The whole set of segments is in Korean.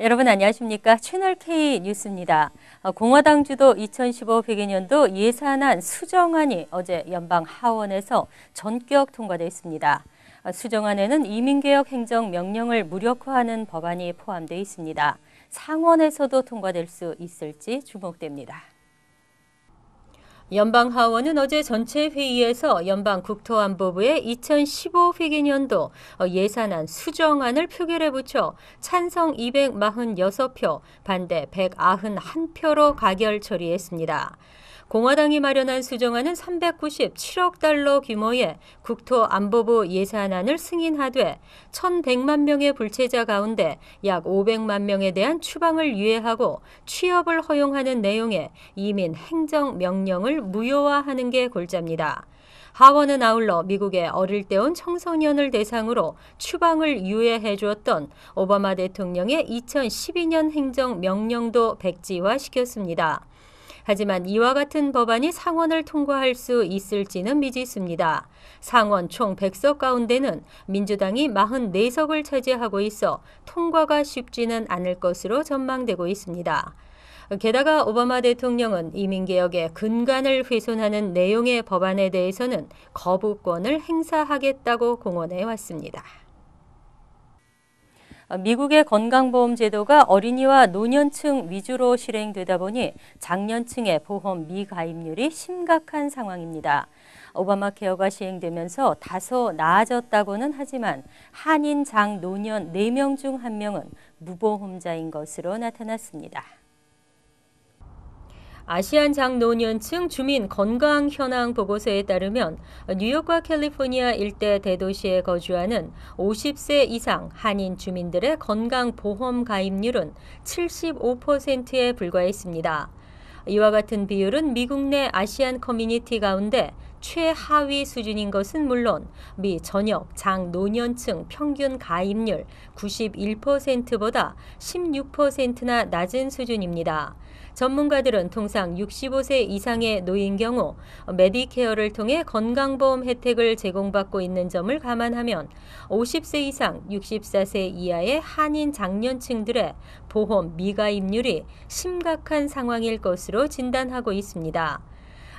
여러분 안녕하십니까? 채널 K 뉴스입니다. 공화당 주도 2015 회계년도 예산안 수정안이 어제 연방 하원에서 전격 통과됐습니다. 수정안에는 이민개혁 행정명령을 무력화하는 법안이 포함되어 있습니다. 상원에서도 통과될 수 있을지 주목됩니다. 연방 하원은 어제 전체 회의에서 연방 국토안보부의 2015 회계년도 예산안 수정안을 표결에 붙여 찬성 246표, 반대 191표로 가결 처리했습니다. 공화당이 마련한 수정안은 397억 달러 규모의 국토안보부 예산안을 승인하되 1,100만 명의 불체자 가운데 약 500만 명에 대한 추방을 유예하고 취업을 허용하는 내용의 이민 행정명령을 무효화하는 게 골자입니다. 하원은 아울러 미국에 어릴 때 온 청소년을 대상으로 추방을 유예해 주었던 오바마 대통령의 2012년 행정명령도 백지화시켰습니다. 하지만 이와 같은 법안이 상원을 통과할 수 있을지는 미지수입니다. 상원 총 100석 가운데는 민주당이 44석을 차지하고 있어 통과가 쉽지는 않을 것으로 전망되고 있습니다. 게다가 오바마 대통령은 이민개혁의 근간을 훼손하는 내용의 법안에 대해서는 거부권을 행사하겠다고 공언해 왔습니다. 미국의 건강보험 제도가 어린이와 노년층 위주로 실행되다 보니 장년층의 보험 미가입률이 심각한 상황입니다. 오바마 케어가 시행되면서 다소 나아졌다고는 하지만 한인 장노년 4명 중 1명은 무보험자인 것으로 나타났습니다. 아시안 장노년층 주민 건강 현황 보고서에 따르면 뉴욕과 캘리포니아 일대 대도시에 거주하는 50세 이상 한인 주민들의 건강보험 가입률은 75%에 불과했습니다. 이와 같은 비율은 미국 내 아시안 커뮤니티 가운데 최하위 수준인 것은 물론 미 전역 장노년층 평균 가입률 91%보다 16%나 낮은 수준입니다. 전문가들은 통상 65세 이상의 노인 경우 메디케어를 통해 건강보험 혜택을 제공받고 있는 점을 감안하면 50세 이상 64세 이하의 한인 장년층들의 보험 미가입률이 심각한 상황일 것으로 진단하고 있습니다.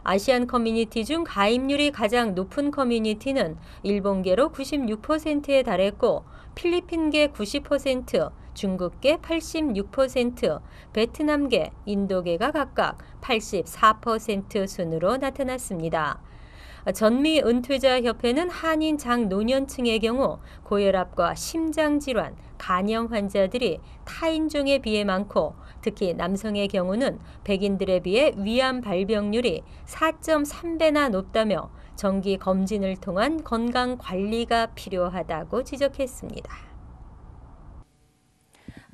아시안 커뮤니티 중 가입률이 가장 높은 커뮤니티는 일본계로 96%에 달했고 필리핀계 90%, 중국계 86%, 베트남계, 인도계가 각각 84% 순으로 나타났습니다. 전미 은퇴자 협회는 한인 장노년층의 경우 고혈압과 심장질환, 간염 환자들이 타인종에 비해 많고 특히 남성의 경우는 백인들에 비해 위암 발병률이 4.3배나 높다며 정기 검진을 통한 건강 관리가 필요하다고 지적했습니다.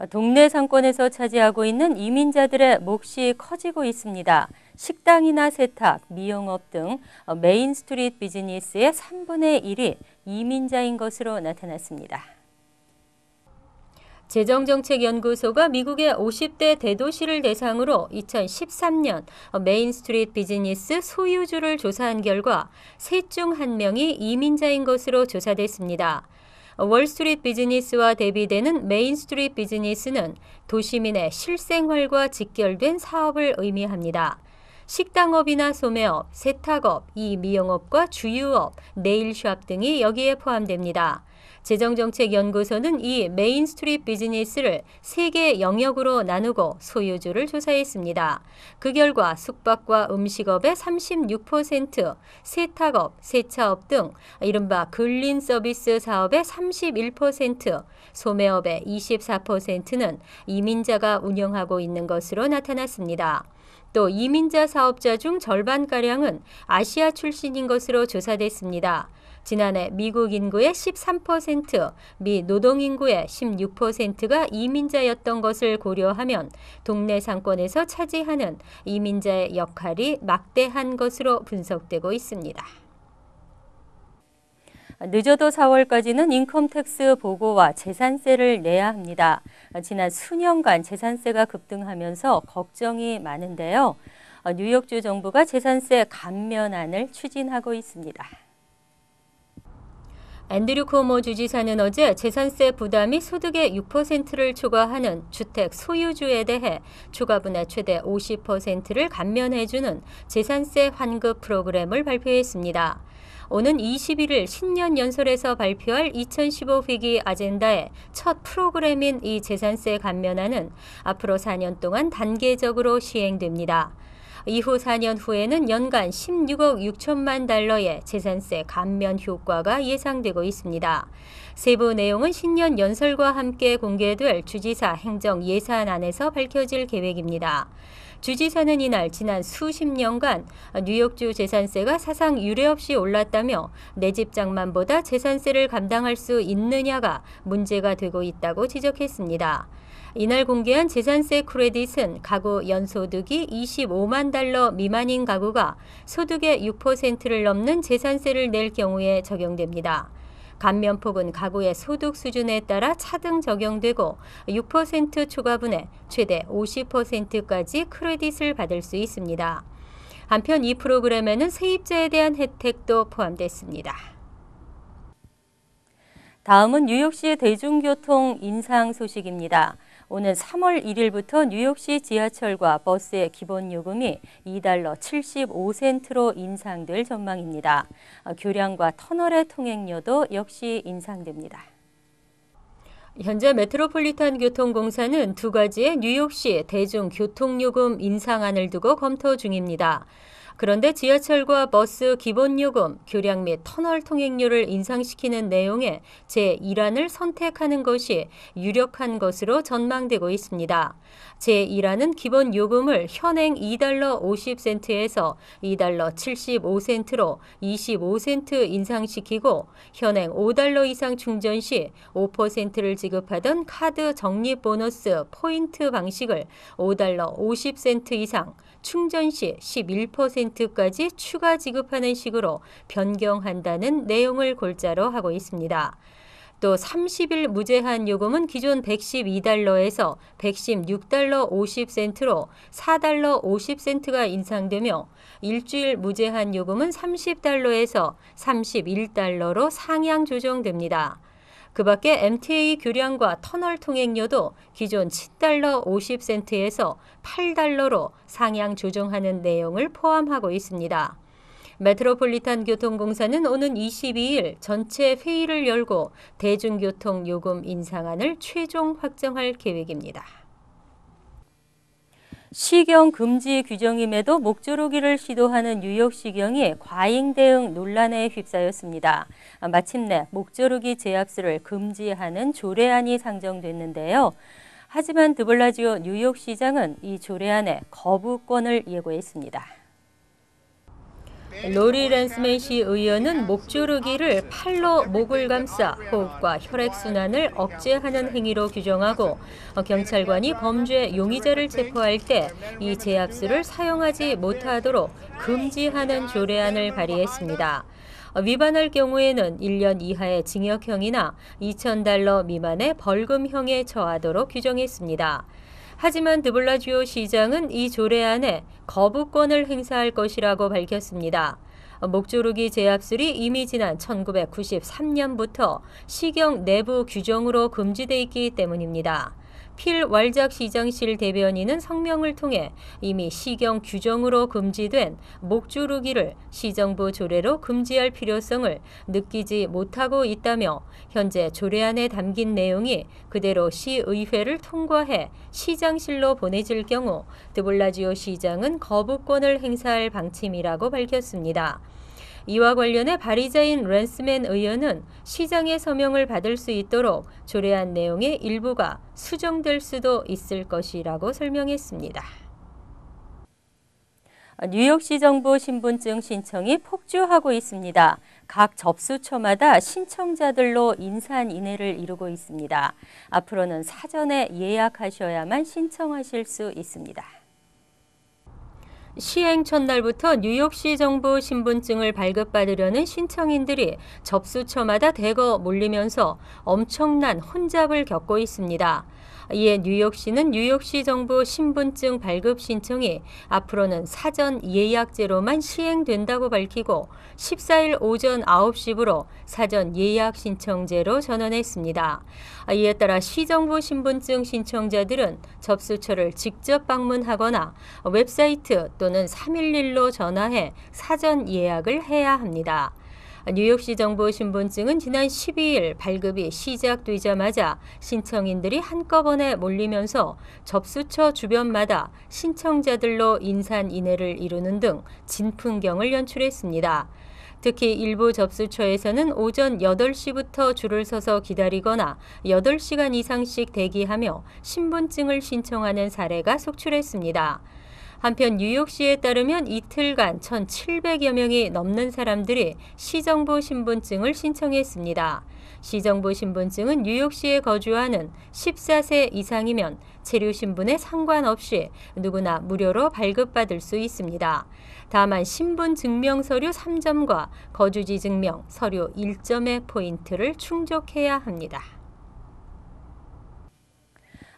동네 상권에서 차지하고 있는 이민자들의 몫이 커지고 있습니다. 식당이나 세탁, 미용업 등 메인 스트리트 비즈니스의 3분의 1이 이민자인 것으로 나타났습니다. 재정정책연구소가 미국의 50대 대도시를 대상으로 2013년 메인 스트리트 비즈니스 소유주를 조사한 결과 셋 중 1명이 이민자인 것으로 조사됐습니다. 월스트리트 비즈니스와 대비되는 메인 스트리트 비즈니스는 도시민의 실생활과 직결된 사업을 의미합니다. 식당업이나 소매업, 세탁업, 미용업과 주유업, 네일샵 등이 여기에 포함됩니다. 재정정책연구소는 이 메인 스트리트 비즈니스를 3개 영역으로 나누고 소유주를 조사했습니다. 그 결과 숙박과 음식업의 36%, 세탁업, 세차업 등 이른바 근린 서비스 사업의 31%, 소매업의 24%는 이민자가 운영하고 있는 것으로 나타났습니다. 또 이민자 사업자 중 절반가량은 아시아 출신인 것으로 조사됐습니다. 지난해 미국 인구의 13%, 미 노동인구의 16%가 이민자였던 것을 고려하면 동네 상권에서 차지하는 이민자의 역할이 막대한 것으로 분석되고 있습니다. 늦어도 4월까지는 인컴택스 보고와 재산세를 내야 합니다. 지난 수년간 재산세가 급등하면서 걱정이 많은데요. 뉴욕주 정부가 재산세 감면안을 추진하고 있습니다. 앤드류 쿠오모 주지사는 어제 재산세 부담이 소득의 6%를 초과하는 주택 소유주에 대해 초과분의 최대 50%를 감면해주는 재산세 환급 프로그램을 발표했습니다. 오는 21일 신년 연설에서 발표할 2015 회기 아젠다의 첫 프로그램인 이 재산세 감면안은 앞으로 4년 동안 단계적으로 시행됩니다. 이후 4년 후에는 연간 16억 6천만 달러의 재산세 감면 효과가 예상되고 있습니다. 세부 내용은 신년 연설과 함께 공개될 주지사 행정 예산안에서 밝혀질 계획입니다. 주지사는 이날 지난 수십 년간 뉴욕주 재산세가 사상 유례 없이 올랐다며 내 집 장만보다 재산세를 감당할 수 있느냐가 문제가 되고 있다고 지적했습니다. 이날 공개한 재산세 크레딧은 가구 연소득이 25만 달러 미만인 가구가 소득의 6%를 넘는 재산세를 낼 경우에 적용됩니다. 감면폭은 가구의 소득 수준에 따라 차등 적용되고 6% 초과분에 최대 50%까지 크레딧을 받을 수 있습니다. 한편 이 프로그램에는 세입자에 대한 혜택도 포함됐습니다. 다음은 뉴욕시 대중교통 인상 소식입니다. 오는 3월 1일부터 뉴욕시 지하철과 버스의 기본 요금이 $2 75센트로 인상될 전망입니다. 교량과 터널의 통행료도 역시 인상됩니다. 현재 메트로폴리탄 교통공사는 두 가지의 뉴욕시 대중교통요금 인상안을 두고 검토 중입니다. 그런데 지하철과 버스 기본요금, 교량 및 터널 통행료를 인상시키는 내용의 제1안을 선택하는 것이 유력한 것으로 전망되고 있습니다. 제1안은 기본요금을 현행 $2 50센트에서 $2 75센트로 25센트 인상시키고 현행 $5 이상 충전 시 5%를 지급하던 카드 적립 보너스 포인트 방식을 $5 50센트 이상, 충전 시 11%까지 추가 지급하는 식으로 변경한다는 내용을 골자로 하고 있습니다. 또 30일 무제한 요금은 기존 $112에서 $116 50센트로 $4 50센트가 인상되며 일주일 무제한 요금은 $30에서 $31로 상향 조정됩니다. 그 밖에 MTA 교량과 터널 통행료도 기존 $7 50센트에서 $8로 상향 조정하는 내용을 포함하고 있습니다. 메트로폴리탄 교통공사는 오는 22일 전체 회의를 열고 대중교통 요금 인상안을 최종 확정할 계획입니다. 시경 금지 규정임에도 목조르기를 시도하는 뉴욕시경이 과잉 대응 논란에 휩싸였습니다. 마침내 목조르기 제압수를 금지하는 조례안이 상정됐는데요. 하지만 드블라지오 뉴욕시장은 이 조례안에 거부권을 예고했습니다. 로리 랜스맨시 의원은 목조르기를 팔로 목을 감싸 호흡과 혈액순환을 억제하는 행위로 규정하고 경찰관이 범죄 용의자를 체포할 때 이 제압수를 사용하지 못하도록 금지하는 조례안을 발의했습니다. 위반할 경우에는 1년 이하의 징역형이나 $2,000 미만의 벌금형에 처하도록 규정했습니다. 하지만 드블라지오 시장은 이 조례안에 거부권을 행사할 것이라고 밝혔습니다. 목조르기 제압술이 이미 지난 1993년부터 시경 내부 규정으로 금지돼 있기 때문입니다. 필 왈작 시장실 대변인은 성명을 통해 이미 시경 규정으로 금지된 목조르기를 시정부 조례로 금지할 필요성을 느끼지 못하고 있다며 현재 조례안에 담긴 내용이 그대로 시의회를 통과해 시장실로 보내질 경우 드블라지오 시장은 거부권을 행사할 방침이라고 밝혔습니다. 이와 관련해 발의자인 랜스맨 의원은 시장의 서명을 받을 수 있도록 조례안 내용의 일부가 수정될 수도 있을 것이라고 설명했습니다. 뉴욕시 정부 신분증 신청이 폭주하고 있습니다. 각 접수처마다 신청자들로 인산인해를 이루고 있습니다. 앞으로는 사전에 예약하셔야만 신청하실 수 있습니다. 시행 첫날부터 뉴욕시 정부 신분증을 발급받으려는 신청인들이 접수처마다 대거 몰리면서 엄청난 혼잡을 겪고 있습니다. 이에 뉴욕시는 뉴욕시 정부 신분증 발급 신청이 앞으로는 사전 예약제로만 시행된다고 밝히고 14일 오전 9시부로 사전 예약 신청제로 전환했습니다. 이에 따라 시정부 신분증 신청자들은 접수처를 직접 방문하거나 웹사이트 또는 311로 전화해 사전 예약을 해야 합니다. 뉴욕시 정부 신분증은 지난 12일 발급이 시작되자마자 신청인들이 한꺼번에 몰리면서 접수처 주변마다 신청자들로 인산인해를 이루는 등 진풍경을 연출했습니다. 특히 일부 접수처에서는 오전 8시부터 줄을 서서 기다리거나 8시간 이상씩 대기하며 신분증을 신청하는 사례가 속출했습니다. 한편 뉴욕시에 따르면 이틀간 1,700여 명이 넘는 사람들이 시정부 신분증을 신청했습니다. 시정부 신분증은 뉴욕시에 거주하는 14세 이상이면 체류 신분에 상관없이 누구나 무료로 발급받을 수 있습니다. 다만 신분 증명 서류 3점과 거주지 증명 서류 1점의 포인트를 충족해야 합니다.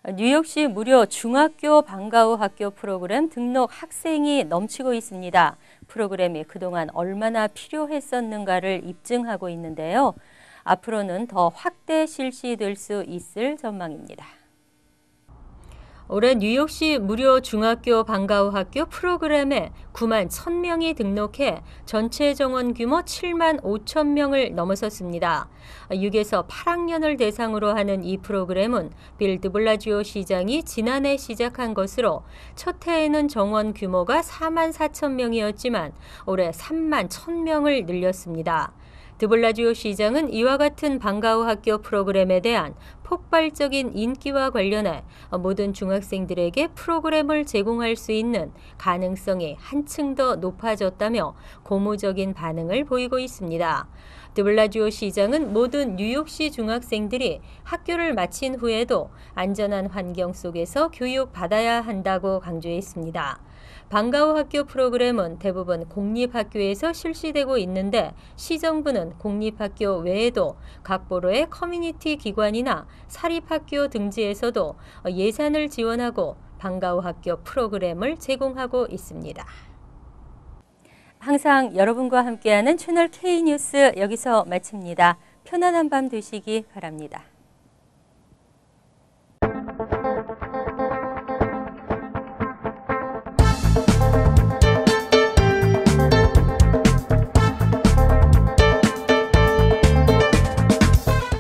뉴욕시 무료 중학교 방과 후 학교 프로그램 등록 학생이 넘치고 있습니다. 프로그램이 그동안 얼마나 필요했었는가를 입증하고 있는데요. 앞으로는 더 확대 실시될 수 있을 전망입니다. 올해 뉴욕시 무료 중학교 방과 후 학교 프로그램에 9만 1,000명이 등록해 전체 정원 규모 7만 5천 명을 넘어섰습니다. 6에서 8학년을 대상으로 하는 이 프로그램은 빌 드블라지오 시장이 지난해 시작한 것으로 첫 해에는 정원 규모가 4만 4천 명이었지만 올해 3만 1,000명을 늘렸습니다. 드블라지오 시장은 이와 같은 방과 후 학교 프로그램에 대한 폭발적인 인기와 관련해 모든 중학생들에게 프로그램을 제공할 수 있는 가능성이 한층 더 높아졌다며 고무적인 반응을 보이고 있습니다. 드블라지오 시장은 모든 뉴욕시 중학생들이 학교를 마친 후에도 안전한 환경 속에서 교육받아야 한다고 강조했습니다. 방과 후 학교 프로그램은 대부분 공립학교에서 실시되고 있는데 시정부는 공립학교 외에도 각보로의 커뮤니티 기관이나 사립학교 등지에서도 예산을 지원하고 방과 후 학교 프로그램을 제공하고 있습니다. 항상 여러분과 함께하는 채널 K뉴스 여기서 마칩니다. 편안한 밤 되시기 바랍니다.